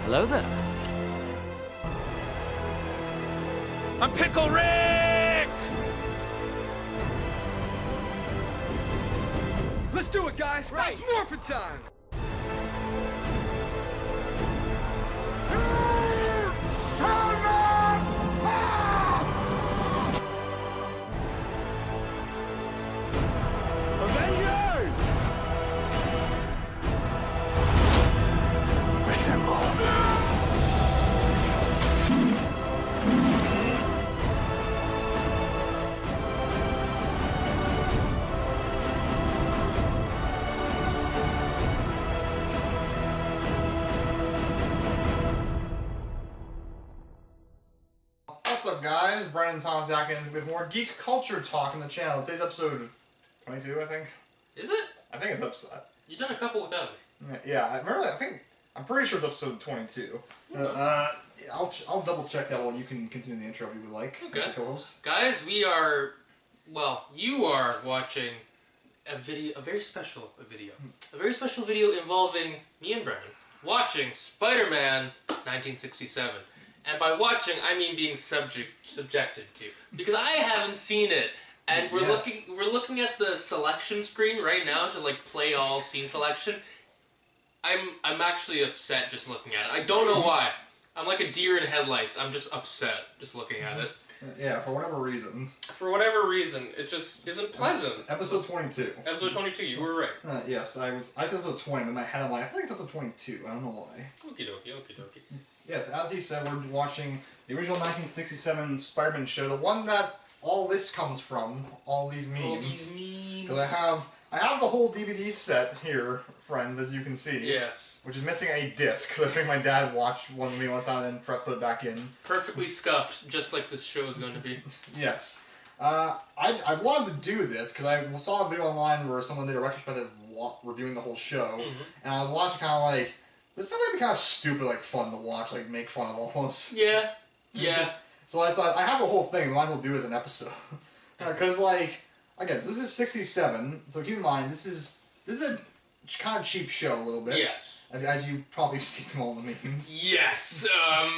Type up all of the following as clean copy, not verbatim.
Hello there. I'm Pickle Rick! Let's do it, guys! Right. It's morphin' time! Avengers! Assemble. What's up, guys? Brennan Thomas back in with more Geek Culture Talk on the channel. Today's episode 22, I think. Is it? I think it's episode... You've done a couple without me. Yeah, I remember that. I'm pretty sure it's episode 22. I'll double check that while you can continue the intro if you would like. Okay. Co-host. Guys, we are... Well, you are watching a very special video. A very special video involving me and Brennan watching Spider-Man 1967. And by watching, I mean being subjected to, because I haven't seen it, and we're looking at the selection screen right now to like play all scene selection. I'm actually upset just looking at it. I don't know why. I'm like a deer in headlights. I'm just upset just looking at it. Yeah, for whatever reason. For whatever reason, it just isn't pleasant. Episode 22. Episode 22. You were right. Yes, I said episode 20, but in my head I'm like, I think it's episode 22. I don't know why. Okie dokie, okie dokie. Yes, as he said, we're watching the original 1967 Spider-Man show, the one that all this comes from, all these memes. All these memes. Because I have the whole DVD set here, friends, as you can see. Yes. Which is missing a disc. I think my dad watched one with me one time and then put it back in. Perfectly scuffed, just like this show is going to be. Yes. I wanted to do this because I saw a video online where someone did a retrospective reviewing the whole show, and I was watching kind of like, this sounds like kind of stupid, like fun to watch, like make fun of almost. Yeah. Yeah. So I thought, I have the whole thing, might as well do it as an episode. Because, like, again, this is 67, so keep in mind, this is a kind of cheap show a little bit. Yes. As you probably seen from all the memes. Yes.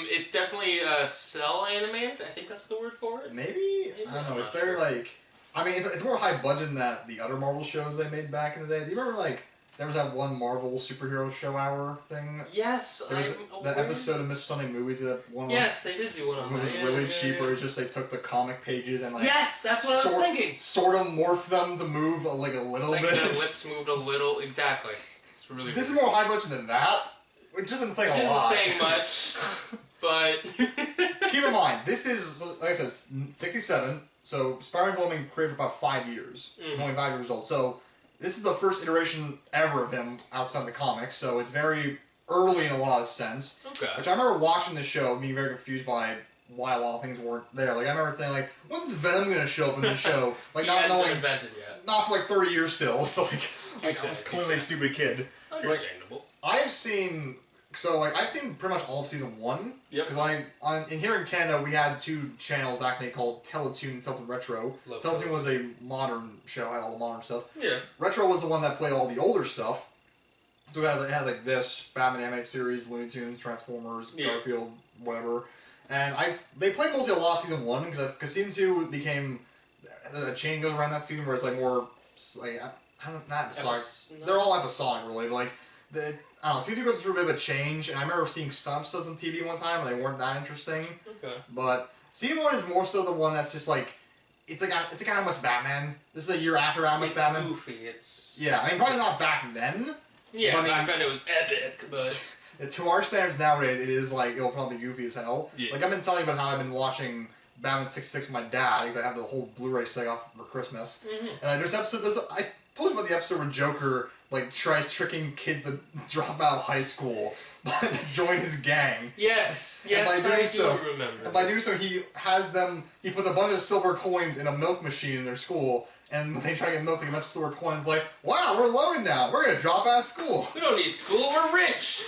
It's definitely cell animated. I think that's the word for it. Maybe? I don't know. It's very, like... I mean, it's more high budget than the other Marvel shows they made back in the day. Do you remember, like... There was that one Marvel superhero show hour thing. Yes, there was that episode of Mr. Sunday Movies that one. Yes, they did do one of them. It was really cheap, where it's just they took the comic pages and like. Yes, that's what I was thinking. Sort of morphed them to move like a little bit. Their lips moved a little, exactly. It's really. This is more high budget than that, which doesn't say a lot. It doesn't say much, but. Keep in mind, this is like I said, 67. So Spider-Man's only been created for about 5 years. He's only 5 years old, so. This is the first iteration ever of him outside the comics, so it's very early in a lot of sense. Okay. Which I remember watching the show, being very confused by why a lot of things weren't there. Like I remember thinking, like, when's Venom gonna show up in the show? Like not knowing, invented yet. not for like 30 years still. So like I was clearly a stupid kid. Understandable. Like, I've seen pretty much all of season 1. Yep. Because here in Canada, we had 2 channels back then called Teletoon and Teletoon Retro. Teletoon was a modern show, had all the modern stuff. Yeah. Retro was the one that played all the older stuff. So it had like this, Batman animated series, Looney Tunes, Transformers, Garfield, whatever. And they played mostly a lot of season 1, because season 2 became, a chain goes around that season where it's like more, like, I don't know, not episodic. They're all episodic, really. Like, I don't know, season 2 goes through a bit of a change, and I remember seeing some episodes on TV one time, and they weren't that interesting. Okay. But season 1 is more so the one that's just like, it's like how much Batman. This is the year after how much Batman. It's goofy, it's... Yeah, I mean, probably not back then. Yeah, but back then it was epic, but... To our standards nowadays, it is like, it'll probably be goofy as hell. Yeah. Like, I've been telling you about how I've been watching Batman 66 with my dad, because I have the whole Blu-ray set off for Christmas. And there's I told you about the episode where Joker, like, tries tricking kids to drop out of high school to join his gang. Yes, and by doing I doing so, he puts a bunch of silver coins in a milk machine in their school, and when they try to get milk, they get a bunch of silver coins, like, wow, we're loaded now, we're gonna drop out of school. We don't need school, we're rich!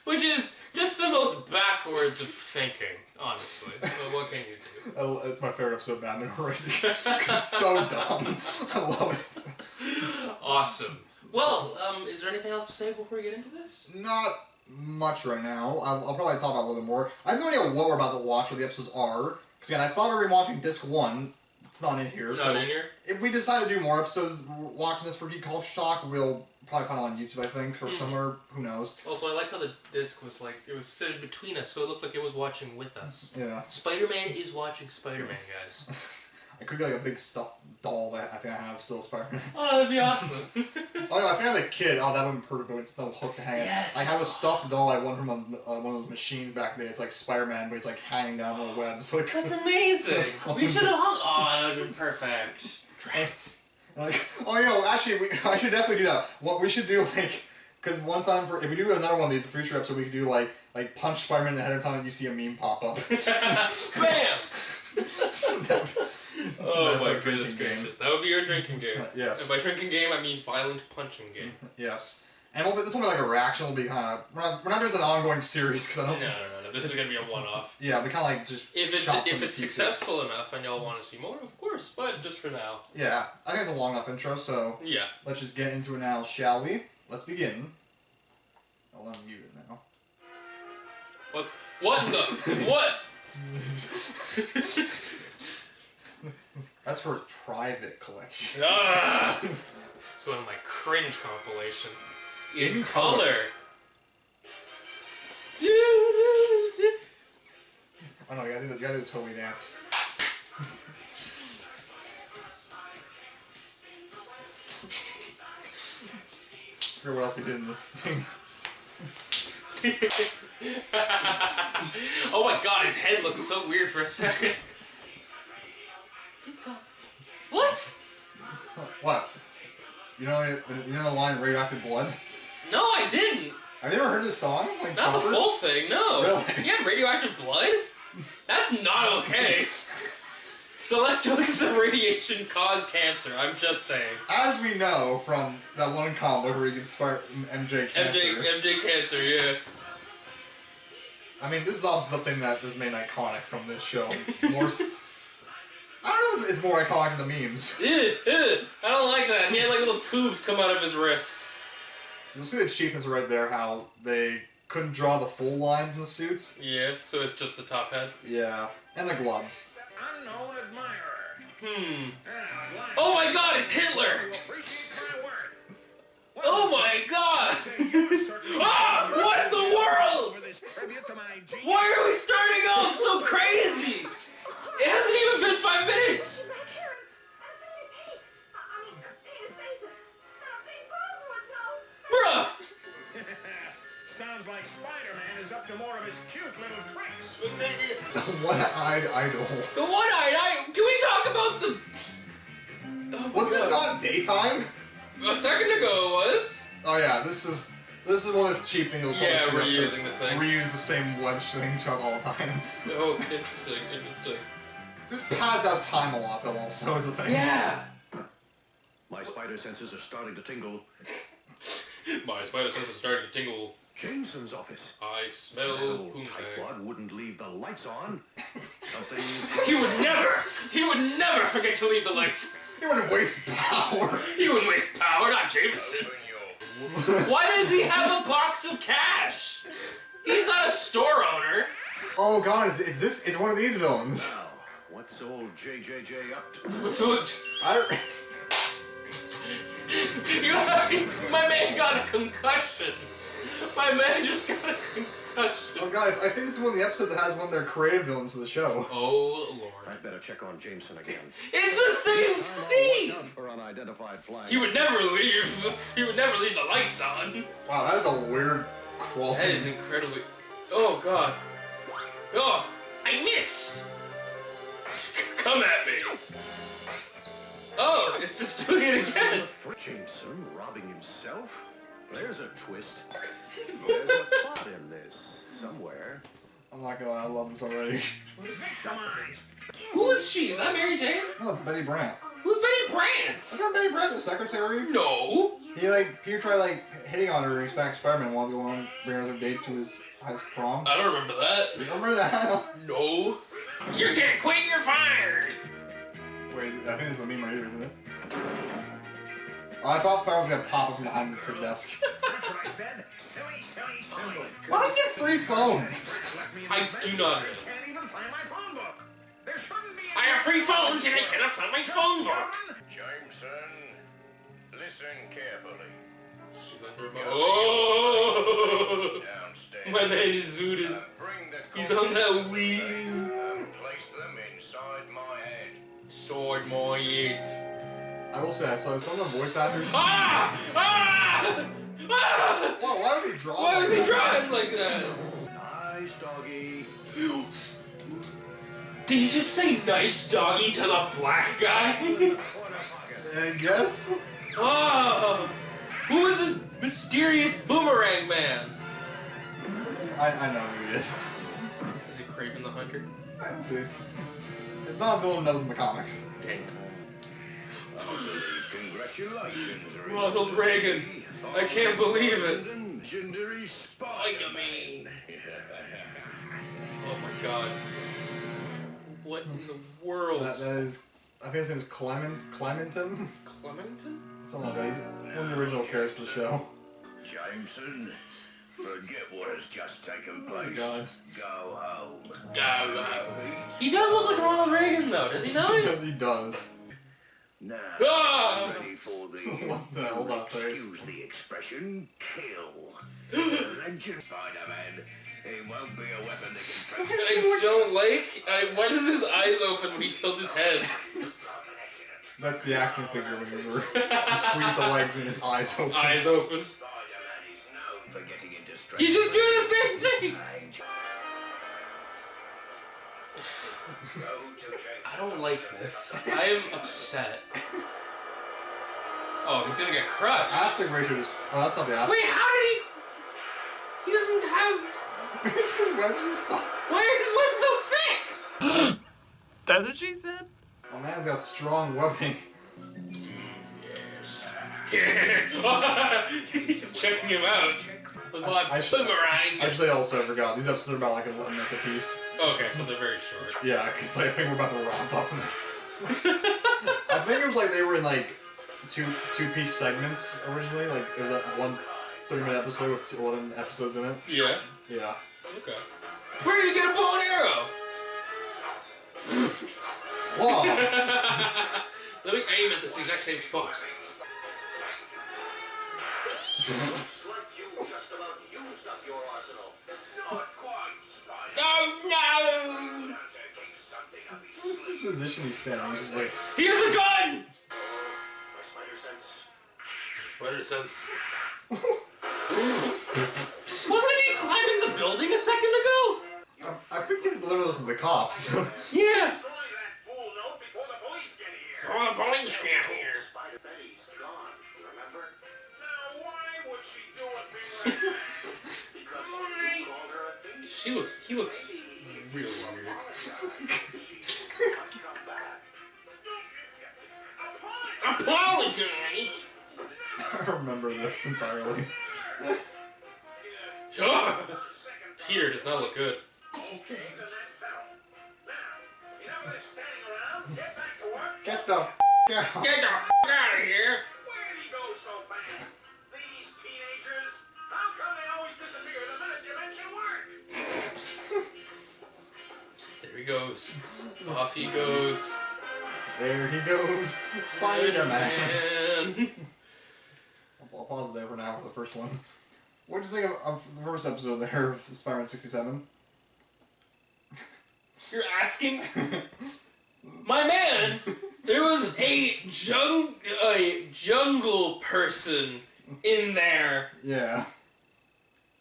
Which is just the most backwards of thinking, honestly. But what can you do? It's my favorite episode of Batman already. It's so dumb. I love it. Awesome. Well, is there anything else to say before we get into this? Not much right now. I'll probably talk about it a little bit more. I have no idea what we're about to watch, what the episodes are. Because again, I thought we were watching Disc 1. It's not in here. Not in here? If we decide to do more episodes watching this for Geek Culture Talk, we'll probably find it on YouTube, I think, or somewhere. Who knows? Also, I like how the disc was like, it was sitting between us, so it looked like it was watching with us. Yeah. Spider-Man is watching Spider-Man, guys. It could be like a big stuffed doll that I think I have still, Spider-Man. Oh, that'd be awesome. Oh, yeah, I think as a kid, that would be perfect, with the hook to hang it. Yes. I have a stuffed doll I won from one of those machines back then. It's like Spider-Man, but it's like hanging down on a web. So it That's amazing. We should have hung. Oh, that would have been perfect. Trapped. Like, actually, I should definitely do that. What we should do, like, because one time, if we do another one of these, a future episode, we could do, like punch Spider-Man in the head every time you see a meme pop up. Bam! Oh That's my our goodness drinking gracious. That would be your drinking game. Yes. And by drinking game, I mean violent punching game. Yes. And this will be like a reaction. Will be kind of we're not doing an ongoing series because I don't. No. This is gonna be a one-off. Yeah, we kind of like just. If chop them it's to pieces. successful enough and y'all want to see more, of course. But just for now. Yeah, I think it's a long enough intro, so. Yeah. Let's just get into it now, shall we? Let's begin. I'll unmute it now. What? What in the what? That's for his private collection. Ah! It's one of my cringe compilation. In color. Oh no, you gotta do the Toei dance. I forget what else he did in this thing. Oh my god, his head looks so weird for a second. What? What? You know the line "radioactive blood"? No, I didn't. Have you ever heard this song? Like, Not the proper? full thing, no. Really? Yeah, radioactive blood? That's not okay. Select doses of radiation cause cancer, I'm just saying. As we know from that one comic where he gives MJ cancer. MJ cancer, yeah. I mean, this is obviously the thing that was made iconic from this show. More. I don't know if it's more iconic than the memes. I don't like that. He had like little tubes come out of his wrists. You'll see the cheapness right there, how they couldn't draw the full lines in the suits. Yeah, so it's just the top head. Yeah, and the gloves. Unknown admirer. Oh my god, it's Hitler! Oh my god! Ah! What in the world? Why are we starting off so crazy? It hasn't even been 5 minutes! Bruh! Sounds like Spider-Man is up to more of his cute little tricks. The one-eyed idol. The one-eyed eye. Can we talk about the... Oh, Was this not daytime? a second ago it was. Oh yeah, this is one of the cheap things you'll probably Yeah, see we're episodes. using the thing. Reuse the same web thing shot all the time. Oh, interesting, interesting. This pads out time a lot though also is the thing. Yeah! My spider senses are starting to tingle. My spider sense is starting to tingle. Jameson's office. I smell That old poontang. tightwad wouldn't leave the lights on. Something... He would never forget to leave the lights. You wouldn't waste power. He wouldn't waste power, not Jameson. Why does he have a box of cash? He's not a store owner. Oh god, it's one of these villains. Now, what's old JJJ up to? So, I don't... my man got a concussion. My man just got a concussion. Oh god, I think this is one of the episodes that has one of their creative villains for the show. Oh lord. I'd better check on Jameson again. It's the same scene! Watch out for unidentified flying. He would never leave the lights on. Wow, that is a weird crawl. That is incredibly... Oh god. Oh, I missed! Come at me. Oh, it's just doing it again. Jameson robbing himself? There's a twist. There's a plot in this somewhere. I'm not gonna lie, I love this already. Come on. Who is she? Is that Mary Jane? No, it's Betty Brant. Who's Betty Brant? Isn't Betty Brant the secretary? No. Peter tried hitting on her and he's back Spider-Man while they want to bring her date to his prom. I don't remember that. You don't remember that? No. You can't quit, you're fired. Wait, I think this is a meme right here, isn't it? Oh, I thought Spider was gonna pop up from behind the desk. what I said? Silly, silly, Oh silly. my Why god. does he have 3 phones? Let me in I this do bed. not I know. can't even find my phone book. There shouldn't be I have 3 phones and I cannot find my phone book. Jameson, listen carefully. She's under my... Oh! Downstairs. My man is zooted. Bring the He's on that Wii. and place them inside my head. Sword my head. I will say, I saw some of the voice actors. Ah! Ah! Ah! Whoa, why was he drawing? Why like was he that? drawing like that? Nice doggy. Did you just say nice doggy to the black guy? I guess. Oh! Who is this mysterious boomerang man? I know who he is. Is it Kraven the Hunter? I'll see. It's not a villain that was in the comics. Dang it. Congratulations, Ronald Reagan. I can't believe it. Legendary Spider-Man. Oh my god. What in the world? That is, I think his name is Clementon? Clementon? Something like that. He's one of the original characters of the show. Jameson, forget what has just taken Oh my place. gosh. Go home. Go. He does look like Ronald Reagan though, does he not? He does. Now, Ah! ready for the... What the hell's that face? Use the expression, kill. Legend Spider-Man. It won't be a weapon that can I don't like... why does his eyes open when he tilts his head? That's the action figure maneuver. You squeeze the legs and his eyes open. Eyes open. Spider-Man is known for getting into stress. He's just doing the same thing! I don't like this. I am upset. Oh, he's gonna get crushed. Aspect ratio is... Oh, that's not the aspect. Wait, how did he... He doesn't have... His webs and stuff. Why are his webs so thick? That's what she said? Oh, man's got strong webbing. Yes. Yeah. He's checking him out. With my I should- boomerang. Actually, I also forgot. These episodes are about like 11 minutes apiece. Okay, so they're very short. Yeah, because I think we're about to wrap up. I think it was like they were in like two-piece segments originally. Like it was that one 30-minute episode with 11 episodes in it. Yeah. Yeah. Okay. Where did you get a bow and arrow? Whoa! Let me aim at this exact same spot. Oh no! What's his position he's standing? He's just like... He has a gun! Spider sense. Wasn't he climbing the building a second ago? I think he delivered those to the cops. Yeah. Destroy that fool note before the police get here. Oh, the police get here. Betty's gone, remember? Now, why would she do a thing like that? Because you called her a thief. He looks real weird. Apologize! I remember this entirely. Sure. Peter does not look good. Get the out. Get the out of here! Where did he go so fast? These teenagers, how come they always disappear the minute you mention work? There he goes. Off he goes. There he goes, Spider-Man. Man. I'll pause it there for now for the first one. What did you think of the first episode there of Spider-Man 67? You're asking? My man, there was a jungle person in there. Yeah.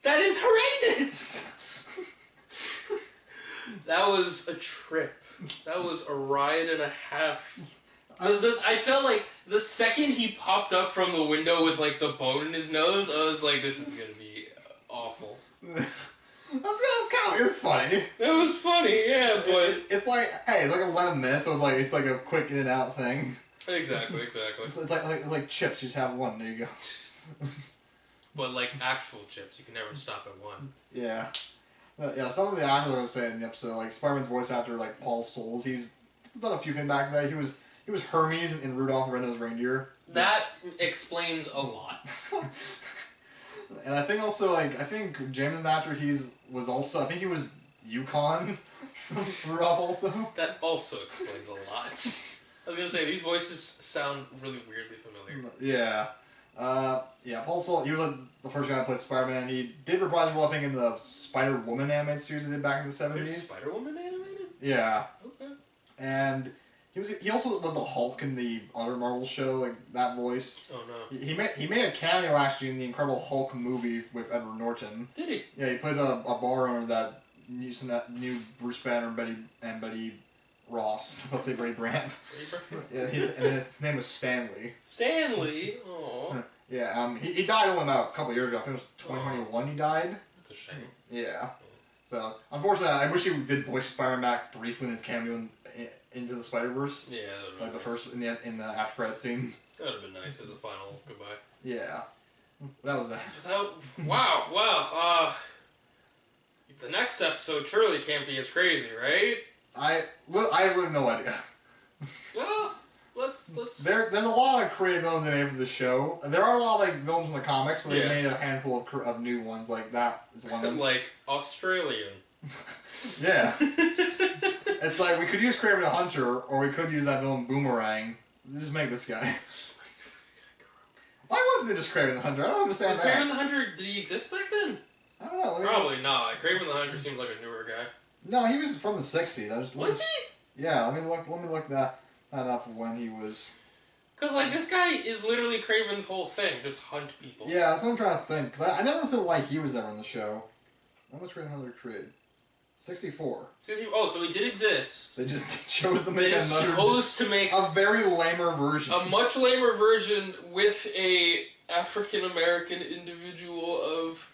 That is horrendous. That was a trip. That was a ride and a half. I felt like the second he popped up from the window with like the bone in his nose, I was like, this is gonna be awful. It was funny. It was funny, yeah, but It's like, hey, it's like 11 minutes, so it's like a quick in and out thing. exactly. It's like chips, you just have one, there you go. But like actual chips, you can never stop at one. Yeah. Yeah, some of the actors I was saying in the episode, like Spider-Man's voice actor, like Paul Souls, he's done a few things back there. He was Hermes in Rudolph the Red-Nosed Reindeer. That explains a lot. And I think also, I think James actor I think he was Yukon throughout also. That also explains a lot. I was gonna say, these voices sound really weirdly familiar. Yeah. Paul Soule, he was the first guy that played Spider-Man. He did reprise his role, I think, in the Spider-Woman animated series they did back in the 70s. There's Spider-Woman animated? Yeah. Okay. And he also was the Hulk in the other Marvel show, like that voice. Oh no. He made a cameo actually in the Incredible Hulk movie with Edward Norton. Did he? Yeah, he plays a bar owner that knew Bruce Banner and Betty Ross. Let's say Brady Brand. Yeah, his name was Stanley. Stanley? Aww. Yeah, he died only about a couple years ago. I think it was 2021 he died. That's a shame. Yeah. So, unfortunately, I wish he did voice Spider-Man back briefly in his cameo in Into the Spider-Verse. Yeah, that would the first, in the after credit scene. That would have been nice as a final goodbye. Yeah. That was that. Wow. The next episode surely can't be as crazy, right? I have no idea. Well, let's. There's a lot of creative villains they made for the show. There are a lot of villains in the comics, but they Yeah. made a handful of new ones. Like that is one of them. Like Australian. Yeah. It's like we could use Kraven the Hunter, or we could use that villain Boomerang. Just make this guy. Why wasn't it just Kraven the Hunter? I don't understand Was that. Kraven the Hunter, did he exist back then? I don't know. Probably not. Kraven the Hunter seems like a newer guy. No, he was from the 60s. Was he? Yeah, let me look that up when he was. Because, like, this guy is literally Kraven's whole thing. Just hunt people. Yeah, that's what I'm trying to think. Because I never understood why he was ever in the show. When was Kraven the Hunter created? 64. Oh, so he did exist. They just chose to They make just another. chose to make a very lamer version. a much lamer version with a African American individual of,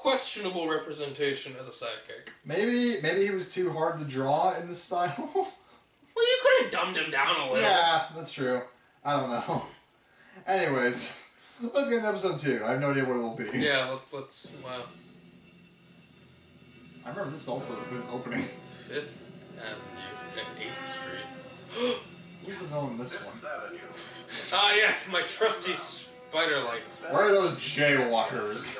questionable representation as a sidekick. Maybe he was too hard to draw in the style. Well, you could have dumbed him down a little. Yeah, that's true. I don't know. Anyways, let's get into episode 2. I have no idea what it will be. Yeah, let's. Wow. I remember this also was opening. 5th Avenue and 8th Street. Who's the villain in this one? Ah, yes, my trusty spider light. Where are those jaywalkers?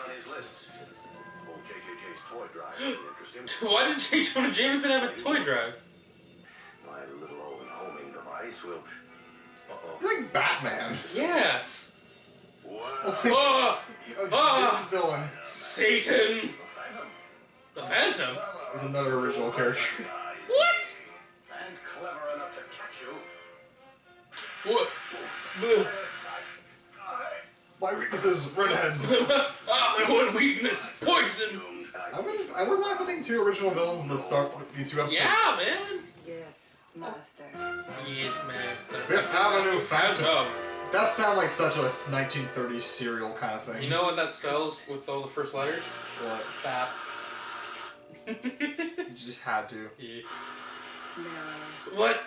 Why did J. Jonah Jameson have a toy drive? My little old homing device will... You're like Batman. Yeah. Wow. This villain Satan. The Phantom? is another original character. What? And clever enough to catch you. What? My weakness is redheads. My one weakness, poison. I was not putting 2 original villains to start these 2 episodes. Yeah, man. Yes, master. Yes, master. 5th Avenue Phantom. Phantom. That sounds like such a 1930s serial kind of thing. You know what that spells with all the first letters? What? Fat. You just had to. Yeah. No. What?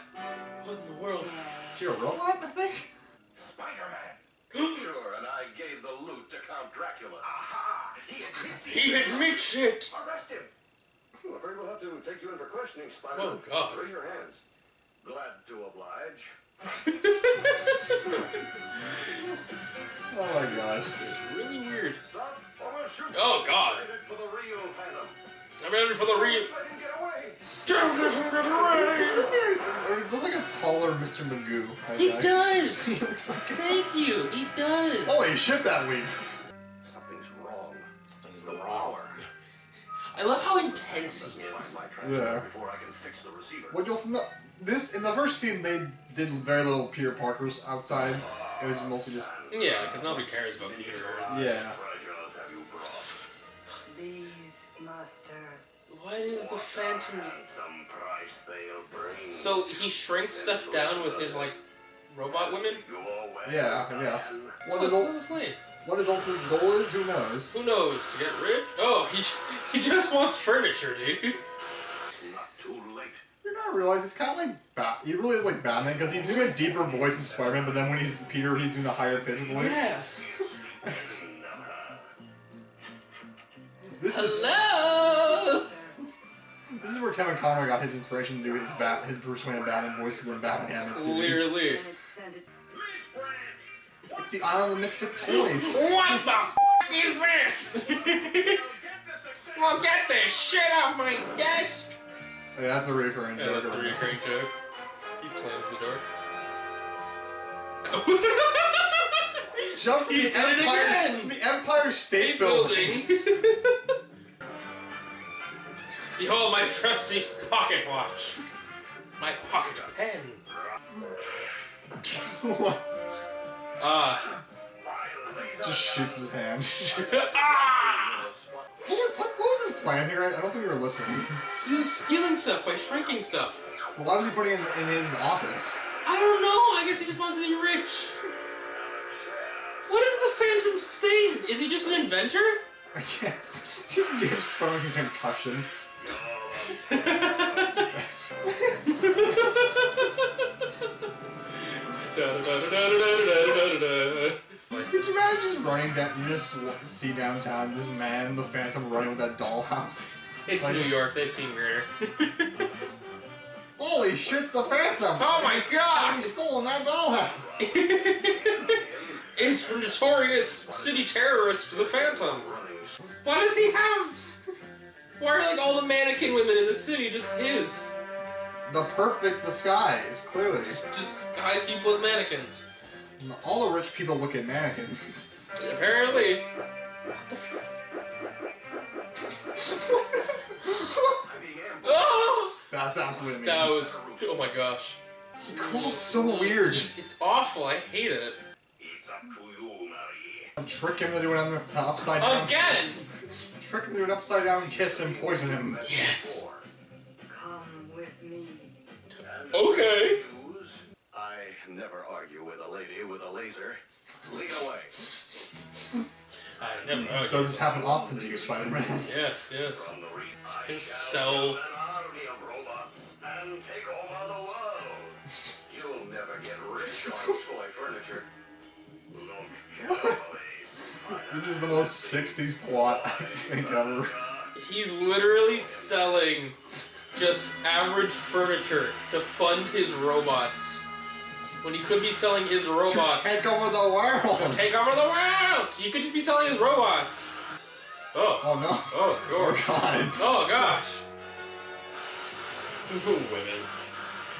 What in the world? Is she a robot, I think? Spider-Man. Sure, and I gave the loot to Count Dracula. Aha! He admits it! Arrest him! I'm afraid we'll have to take you in for questioning, Spider-Man. Oh, God. Raise your hands. Glad to oblige. Oh my gosh. It's really weird. Stop or we'll shoot. Oh, God. Headed for the real Phantom. I'm ready for the real. Let him get away. This guy looks like a taller Mr. Magoo. That He guy. does! He looks like it's Thank you, he does! Holy shit, that leap! Something's wrong. Something's wrong. I love how intense he Find is. my transmitter Yeah. before I can fix the receiver. What you'll know, this in the first scene they did very little Peter Parker's outside. It was mostly just Yeah, because nobody cares about Peter. yeah. Treasures have you brought? Please, master. What is the Phantom's... Some price they'll bring. So he shrinks stuff down with his, like, robot women? Go away, Yeah, I guess. man. What That is was lame. what his ultimate goal is? Who knows? Who knows? To get rich? Oh, he just wants furniture, dude. Not too late. You're not realize he's kind of like he really is like Batman because he's doing a deeper voice as Spider-Man, but then when he's Peter, he's doing the higher pitched voice. Yeah. This is Hello! this is where Kevin Conroy got his inspiration to do his Bruce Wayne and Batman voices in Batman animated series. Clearly. Send it. It's the Island of Misfit Toys. What the is this? Well, get this shit off my desk! Yeah, that's a recurring joke. That's the recurring joke. He slams the door. He jumped He did it again! The Empire State Building. Behold my trusty pocket watch. My pocket pen. What? Just shoots his hand. What was his plan here? I don't think we were listening. He was stealing stuff by shrinking stuff. Well, why was he putting it in his office? I don't know. I guess he just wants to be rich. What is the Phantom's thing? Is he just an inventor? I guess. Just gives Spider-Man a concussion. Could you imagine just running down? You just see downtown this man, the Phantom, running with that dollhouse. It's like, New York. They've seen weirder. Holy shit's the Phantom! Oh my god! He's stolen that dollhouse! It's notorious city terrorist, the Phantom. Why does he have... Why are like all the mannequin women in the city just his? The perfect disguise, clearly. Just disguise people as mannequins. All the rich people look at mannequins. Apparently. What the Oh! That's absolutely amazing. That was... Oh my gosh. He calls so weird. It's awful. I hate it. It's up to you, Marie. Trick him to do an upside down. Again! Trick him to do an upside down kiss and poison him. Yes. Come with me. Okay. I never argue with a lady with a laser. Lead away. I never. Oh, Does this happen often to you, Spider-Man? Yes, yes. From the reef, Can sell. an army of robots and take over the world. You'll never get rich on toy furniture. Look carefully. This is the most 60s plot I think ever. He's literally selling just average furniture to fund his robots. When he could be selling his robots. To take over the world! To take over the world! He could just be selling his robots. Oh. Oh no. Oh, gosh. God. Oh, gosh. Women.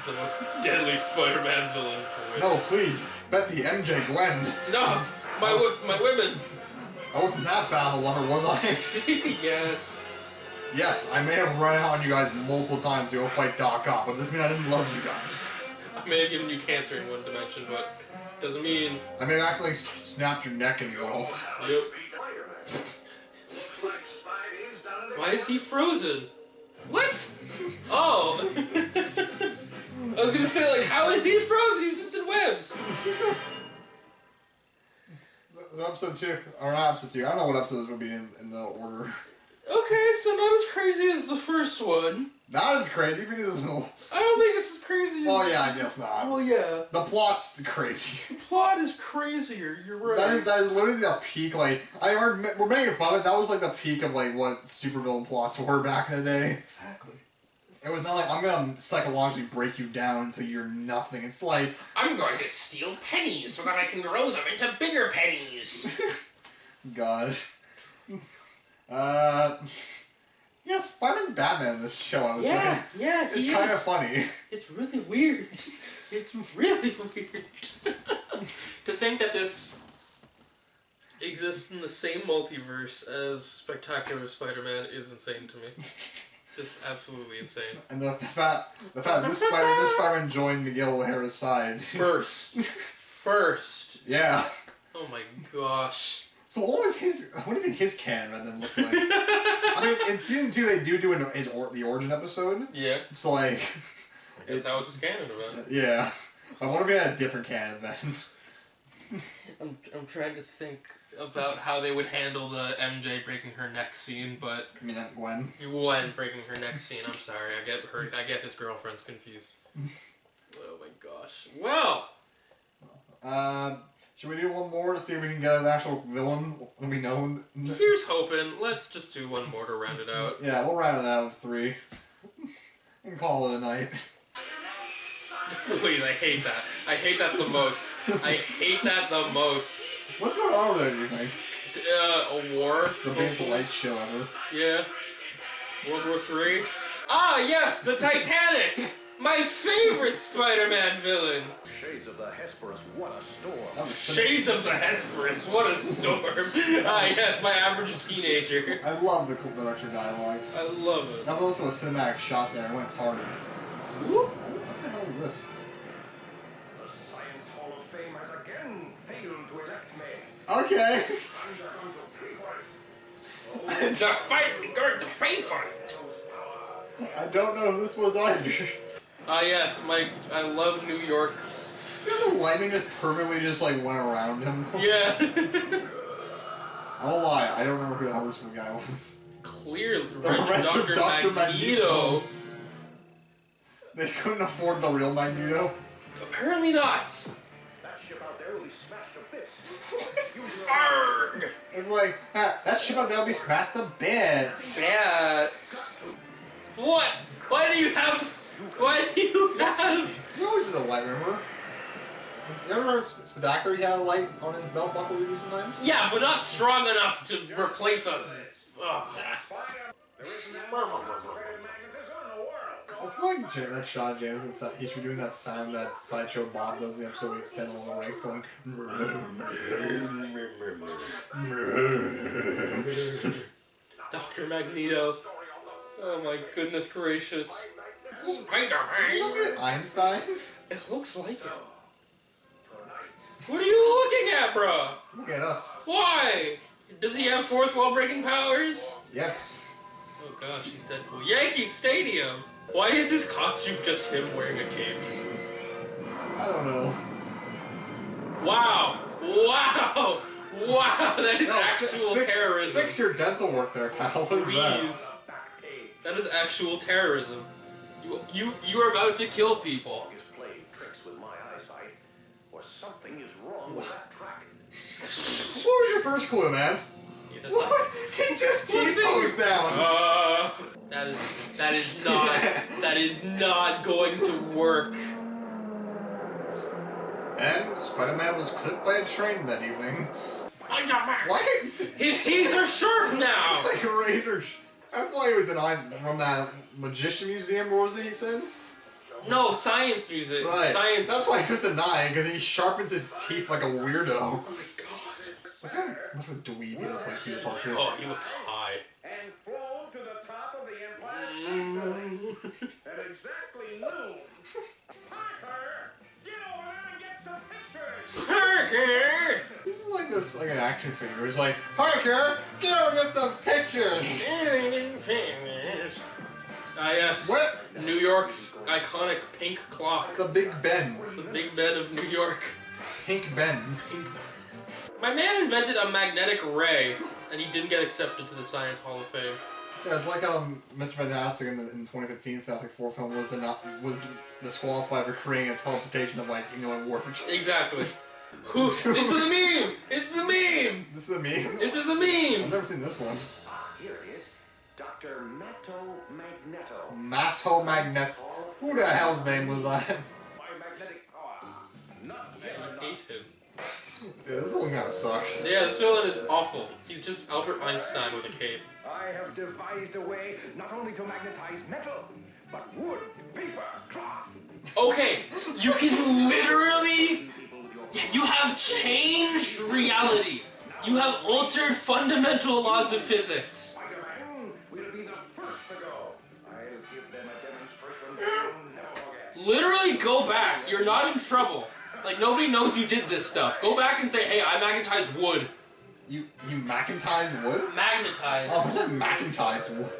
The most deadly Spider-Man villain. No, please. Betsy, MJ, Gwen. No! My women! I wasn't that bad of a lover, was I? Yes. Yes, I may have run out on you guys multiple times to go fight Doc Ock, but doesn't mean I didn't love you guys. I may have given you cancer in one dimension, but doesn't mean... I may have accidentally snapped your neck in walls. Yep. Why is he frozen? What? Oh! I was gonna say, like, how is he frozen? He's just in webs. So episode 2, or not episode 2, I don't know what episodes would be in the order. Okay, so not as crazy as the first one. Not as crazy, even as little. I don't think it's as crazy as... Oh yeah, I guess not. Well, yeah. The plot's crazy. The plot is crazier, you're right. That is literally the peak, like, we're making fun of it, that was like the peak of like what supervillain plots were back in the day. Exactly. It was not like, I'm gonna psychologically break you down until you're nothing. It's like... I'm going to steal pennies so that I can grow them into bigger pennies. God. Yeah, Spider-Man's Batman in this show, I was saying. Yeah, It's kind of funny. It's really weird. It's really weird. To think that this exists in the same multiverse as Spectacular Spider-Man is insane to me. It's absolutely insane. And the fact this Spider-Man joined Miguel O'Hara's side. First. Yeah. Oh my gosh. So what do you think his canon then look like? I mean, in season 2 they do the origin episode. Yeah. So like... I guess that was his canon about it. Yeah. I wonder if we had a different canon then. I'm trying to think about how they would handle the MJ breaking her neck scene, but... I mean, that Gwen. Gwen breaking her neck scene, I'm sorry, I get his girlfriends confused. Oh my gosh. Well! Should we do one more to see if we can get an actual villain that we know? Here's hoping. Let's just do one more to round it out. Yeah, we'll round it out with 3. And call it a night. Please, I hate that. I hate that the most. I hate that the most. What's going on there, do you think? A war. The biggest light show ever. Yeah. World War III. Ah, yes, the Titanic! My favorite Spider-Man villain! Shades of the Hesperus, what a storm. Shades of the Hesperus, what a storm! Ah, yes, my average teenager. I love the director dialogue. I love it. That was also a cinematic shot there. It went hard. Whoop. What the hell is this? The Science Hall of Fame has again failed to elect me. Okay. And they're going to pay for it. The fight, we're going to pay for it! I don't know if this was either. Ah, yes, I love New York's. See, the lightning just perfectly just like went around him. Yeah. I won't lie, I don't remember who the hell this guy was. Clearly, Dr. Dr. Magneto. They couldn't afford the real Magneto. Apparently not. That ship out there will be smashed to bits. Arrgh! It's like, that ship out there will be smashed to bits. Bats. What? Why do you have? He always has a light, remember? You ever remember Spectacular? He had a light on his belt buckle you do sometimes? Yeah, but not strong enough to replace us. Ugh. I feel like that Sean James, he should be doing that sound that Sideshow Bob does in the episode where he's sitting on the rings going. Dr. Magneto. Oh my goodness gracious. Spider-Man. You look at Einstein. It looks like it. What are you looking at, bro? Look at us. Why? Does he have fourth wall breaking powers? Yes. Oh gosh, he's Deadpool. Yankee Stadium! Why is his costume just him wearing a cape? I don't know. Wow! Wow! Wow! That is actual terrorism. Fix your dental work there, pal. What is that? Please. That is actual terrorism. You are about to kill people. Is playing tricks with my eyesight, or something is wrong with that track. What was your first clue, man? Yes, What? He just T-posed down. that is not going to work. And Spider-Man was clipped by a train that evening. What? His teeth are sharp now. Like razors. That's why he was from that magician museum. What was it he said? No, science music. Right. Science. That's why he was denying, because he sharpens his teeth like a weirdo. Oh my god. Look how much of a dweeb he looks like Peter Parker. Oh, he looks high. And flown to the top of the Empire State at exactly noon. Parker, get over there and get some pictures. Parker! This is like this, like an action figure. It's like, Parker, get over and get some pictures. Ah yes. What? New York's iconic pink clock. The Big Ben. The Big Ben of New York. Pink Ben. Pink. My man invented a magnetic ray, and he didn't get accepted to the Science Hall of Fame. Yeah, it's like Mr. Fantastic in 2015 Fantastic Four film was disqualified for creating a teleportation device even though it worked. Exactly. It's the meme! It's the meme! This is a meme? This is a I've meme! never seen this one. Ah, here it is. Dr. Magneto. Matto Magnet. Who the hell's name was that? My magnetic power. Not I hate him. Yeah, this one kind of sucks. Yeah, this villain is awful. He's just Albert Einstein with a cape. I have devised a way not only to magnetize metal, but wood, paper, cloth. Okay, you can literally... Yeah, you have changed reality. You have altered fundamental laws of physics. Spider-Man will be the first to go. I'll give them a demonstration they'll never forget. Literally go back. You're not in trouble. Like, nobody knows you did this stuff. Go back and say, hey, I magnetized wood. You magnetized wood? Magnetized. Oh, I said magnetized wood.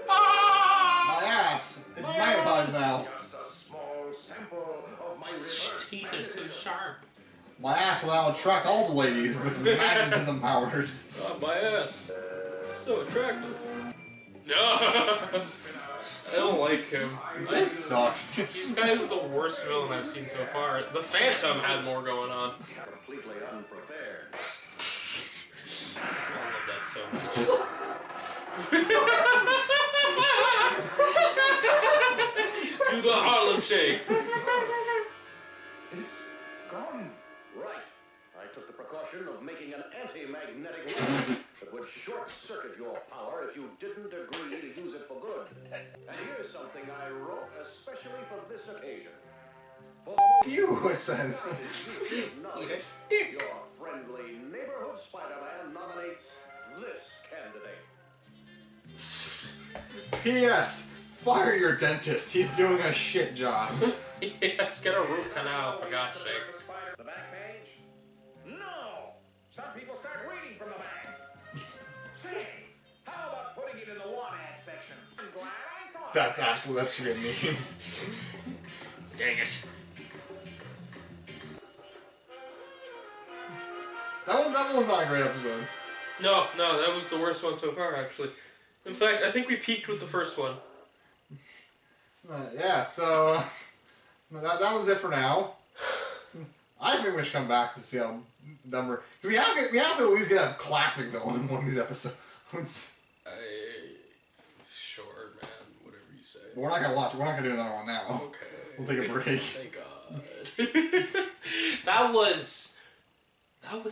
Ah! My ass. It's magnetized now. Just a small sample of my reverse Teeth are so sharp. My ass will now attract all the ladies with magnetism powers. Oh, my ass. So attractive. No! I don't like him. This sucks. This guy is the worst villain I've seen so far. The Phantom had more going on. completely unprepared. I love that so much. Do the Harlem Shake. It's gone. Right. I took the precaution of making an anti-magnetic wave that would short-circuit your power if you didn't agree to use it for good. And here's something I wrote especially for this occasion. For the most You, it says. knowledge, your friendly neighborhood Spider-Man nominates this candidate. P.S. Fire your dentist. He's doing a shit job. Yes, get a root canal, for God's sake. The back page? No! Some people start reading from the back. Say, how about putting it in the want-ad section? I'm glad I thought. That's absolutely, that should be a meme. Dang it. That one was not a great episode. No, that was the worst one so far, actually. In fact, I think we peaked with the first one. Yeah, so that was it for now. I think we should come back to see how number. So we have to at least get a classic villain in one of these episodes. Sure, man. Whatever you say. But we're not gonna watch it. We're not gonna do another one now. Okay. We'll take a break. Thank God. That was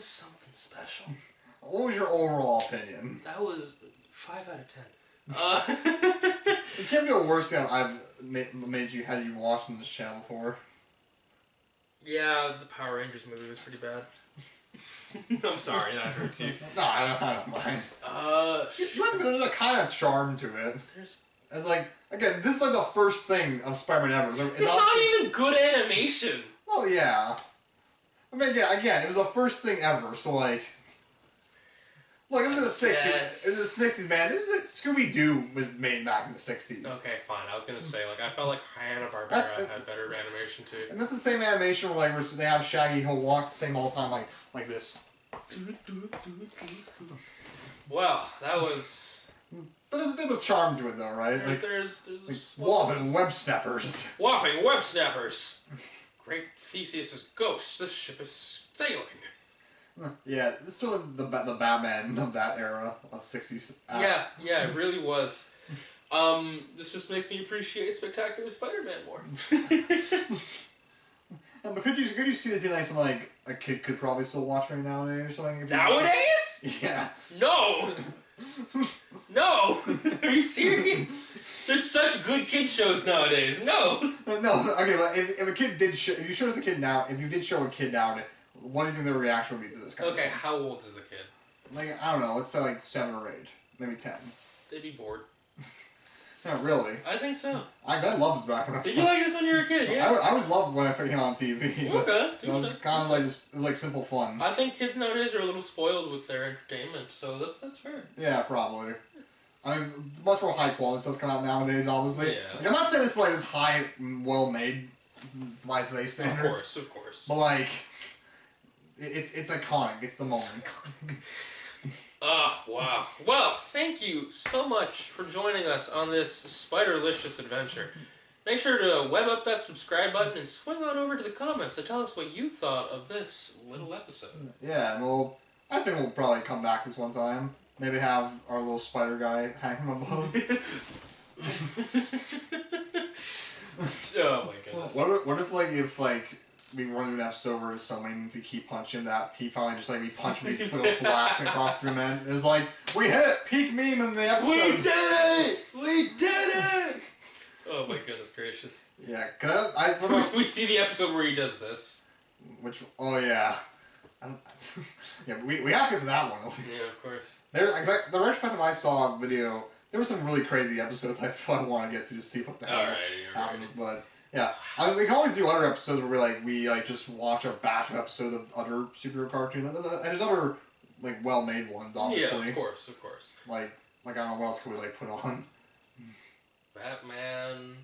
something special. What was your overall opinion? That was 5 out of 10. This can't be the worst thing I've had you watch on this channel before. Yeah, the Power Rangers movie was pretty bad. I'm sorry, that hurts you. No, I don't mind. There's a kind of charm to it. It's like, again, this is like the first thing of Spider-Man ever. It's not even good animation. Well, yeah. I mean, yeah, again, it was the first thing ever, so like... Look, it was in the 60s. Yes. It was the 60s, man. It was like Scooby-Doo was made back in the 60s. Okay, fine. I was gonna say, like, I felt like Hanna-Barbera had better animation, too. And that's the same animation where, like, where they have Shaggy, he'll walk the same all the time, like this. Well, that was... But there's a charm to it, though, right? Like, there's whopping web snappers. Whopping web snappers! Great Theseus' ghost. This ship is sailing. Yeah, this is sort of the Batman of that era of 60s. Yeah, it really was. This just makes me appreciate Spectacular Spider-Man more. But could you see this being like something like a kid could probably still watch right nowadays or something? Nowadays? Yeah. No! No! Are you serious? There's such good kid shows nowadays. No! No, okay, but if a kid did if you showed us a kid now, if you did show a kid now, what do you think their reaction would be to this kind of thing? How old is the kid? Like, I don't know, let's say like 7 or 8. Maybe 10. They'd be bored. No, really. I think so. I love this back when I was Did you like this when you were a kid? Yeah. I always loved when I put it on TV. Okay. It was kind of like it was like simple fun. I think kids nowadays are a little spoiled with their entertainment, so that's fair. Yeah, probably. I mean, much more high quality stuff come out nowadays, obviously. Yeah. Like, I'm not saying it's like this high, well made by today's standards. Of course. But like, it's iconic. It's the moment. Wow. Well, thank you so much for joining us on this Spider-licious adventure. Make sure to web up that subscribe button and swing on over to the comments to tell us what you thought of this little episode. Yeah, well, I think we'll probably come back this one time. Maybe have our little spider guy hang from above. Oh my goodness. What if we run through an episode where if we keep punching that he finally just we punch him, he put a blast across through men. It was like, we hit it! Peak meme in the episode! We did it! We did it! Oh my goodness gracious. Yeah, we see the episode where he does this. Oh yeah. Yeah, we have to get to that one. Yeah, of course. The first time I saw a video, there were some really crazy episodes I want to get to see what the hell happened. But yeah, I mean, we can always do other episodes where we just watch a batch of episodes of other superhero cartoons, and there's other well-made ones, obviously. Yeah, of course. Like I don't know what else could we put on. Batman,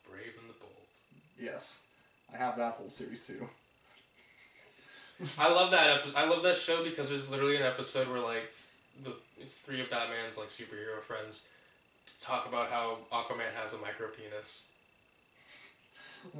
Brave and the Bold. Yes, I have that whole series too. I love that I love that show because there's literally an episode where it's 3 of Batman's superhero friends to talk about how Aquaman has a micro penis.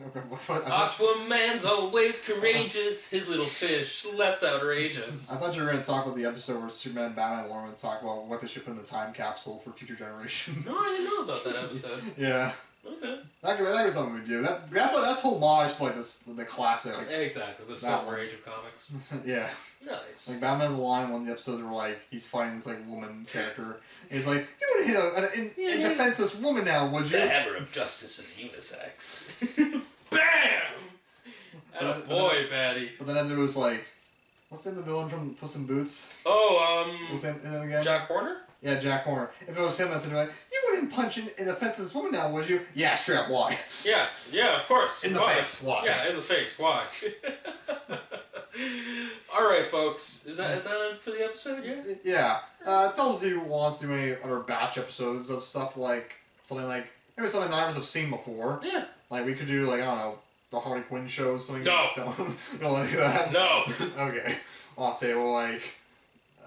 Aquaman's always courageous. His little fish, less outrageous. I thought you were going to talk about the episode where Superman and Batman were going to talk about what they should put in the time capsule for future generations. No, I didn't know about that episode. Yeah. Okay. That could be something we do. That's homage to like the classic. Exactly, the Silver Age of comics. Yeah. Nice. Like Batman on the line, one of the episodes where like he's fighting this like woman character. And he's like, "You would hit a defenseless woman now, would you?" The hammer of justice is unisex. Bam! Boy, Patty. But then there was like, what's the name of the villain from Puss in Boots? Oh, What's his name again? Jack Horner? Yeah, Jack Horner. If it was him, I'd be like, "You wouldn't punch an defenseless woman now, would you?" Yeah, straight up, why? Yes, yeah, of course. In the face, why? Yeah, in the face, why? Alright, folks. Is that it for the episode, yeah? Yeah. Tell us if you want us to do any other batch episodes of stuff like, something like, maybe something none of us have seen before. Yeah. Like, we could do, like, I don't know, the Harley Quinn show, something. No. Don't want to do that? No. Okay. Off table, like,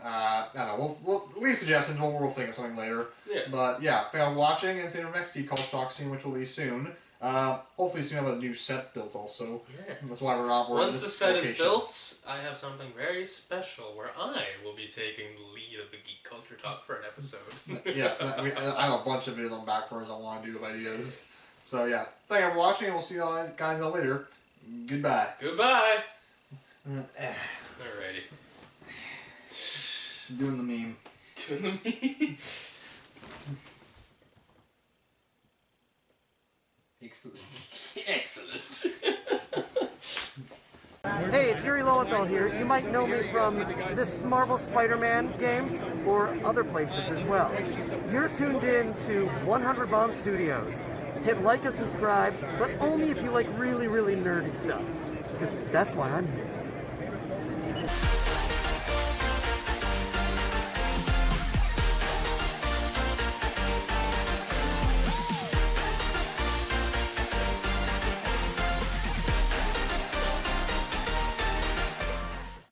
I don't know, we'll leave suggestions, we'll think of something later. Yeah. But, yeah, thank you for watching, and see you in the next Geek Culture Talk soon, which will be soon. Hopefully soon have a new set built also. Yeah. That's why we're not Once in the this set location. is built, I have something very special where I will be taking the lead of the Geek Culture Talk for an episode. Yes, I have a bunch of videos on backburners I want to do of ideas. So yeah, thank you for watching, and we'll see you guys all later. Goodbye. Goodbye. Alrighty. Doing the meme. Doing the meme. Excellent. Hey, it's Yuri Lowenthal here. You might know me from this Marvel Spider-Man games or other places as well. You're tuned in to 100 Bomb Studios. Hit like and subscribe, but only if you like really, really nerdy stuff. Because that's why I'm here.